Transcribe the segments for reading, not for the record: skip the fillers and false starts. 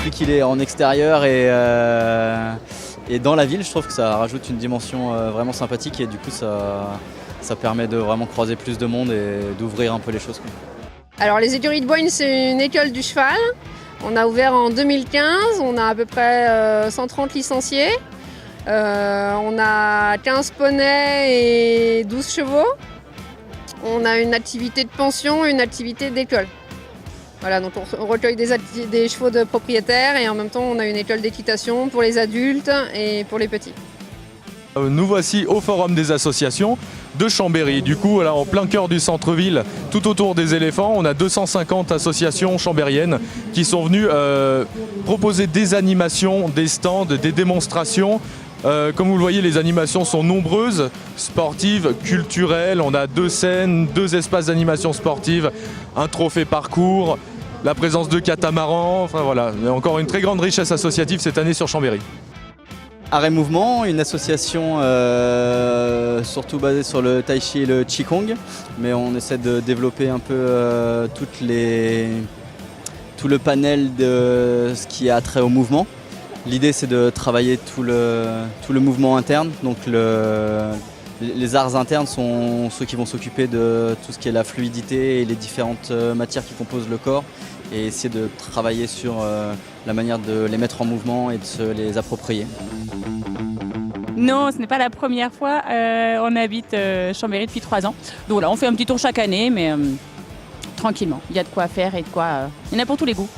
Vu qu'il est en extérieur et dans la ville, je trouve que ça rajoute une dimension vraiment sympathique et du coup ça permet de vraiment croiser plus de monde et d'ouvrir un peu les choses. Alors les écuries de Boynes, c'est une école du cheval. On a ouvert en 2015, on a à peu près 130 licenciés. On a 15 poneys et 12 chevaux. On a une activité de pension, une activité d'école. Voilà, donc on recueille des chevaux de propriétaires et en même temps on a une école d'équitation pour les adultes et pour les petits. Nous voici au Forum des associations de Chambéry. Du coup, là, en plein cœur du centre-ville, tout autour des éléphants, on a 250 associations chambériennes qui sont venues proposer des animations, des stands, des démonstrations. Comme vous le voyez, les animations sont nombreuses, sportives, culturelles. On a 2 scènes, 2 espaces d'animation sportive, un trophée parcours, la présence de catamarans. Enfin voilà, il y a encore une très grande richesse associative cette année sur Chambéry. Arrêt Mouvement, une association surtout basée sur le tai chi et le qigong, mais on essaie de développer un peu tout le panel de ce qui a trait au mouvement. L'idée c'est de travailler tout le mouvement interne, donc les arts internes sont ceux qui vont s'occuper de tout ce qui est la fluidité et les différentes matières qui composent le corps et essayer de travailler sur la manière de les mettre en mouvement et de se les approprier. Non, ce n'est pas la première fois. On habite Chambéry depuis 3 ans. Donc là, on fait un petit tour chaque année, mais tranquillement. Il y a de quoi faire et de quoi. Il y en a pour tous les goûts.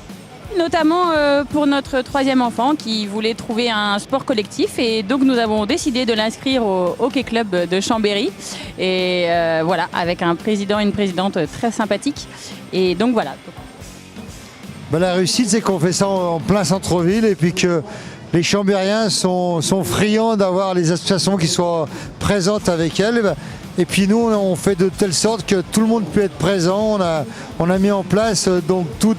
Notamment pour notre 3e enfant qui voulait trouver un sport collectif et donc nous avons décidé de l'inscrire au Hockey Club de Chambéry et voilà, avec un président et une présidente très sympathiques et donc voilà. La réussite c'est qu'on fait ça en plein centre-ville et puis que les Chambériens sont friands d'avoir les associations qui soient présentes avec elles. Et puis nous, on fait de telle sorte que tout le monde peut être présent. On a mis en place donc tout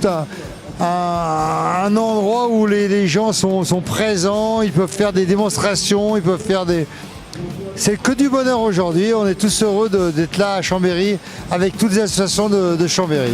un endroit où les gens sont présents, ils peuvent faire des démonstrations, ils peuvent faire des... C'est que du bonheur aujourd'hui, on est tous heureux d'être là à Chambéry avec toutes les associations de Chambéry.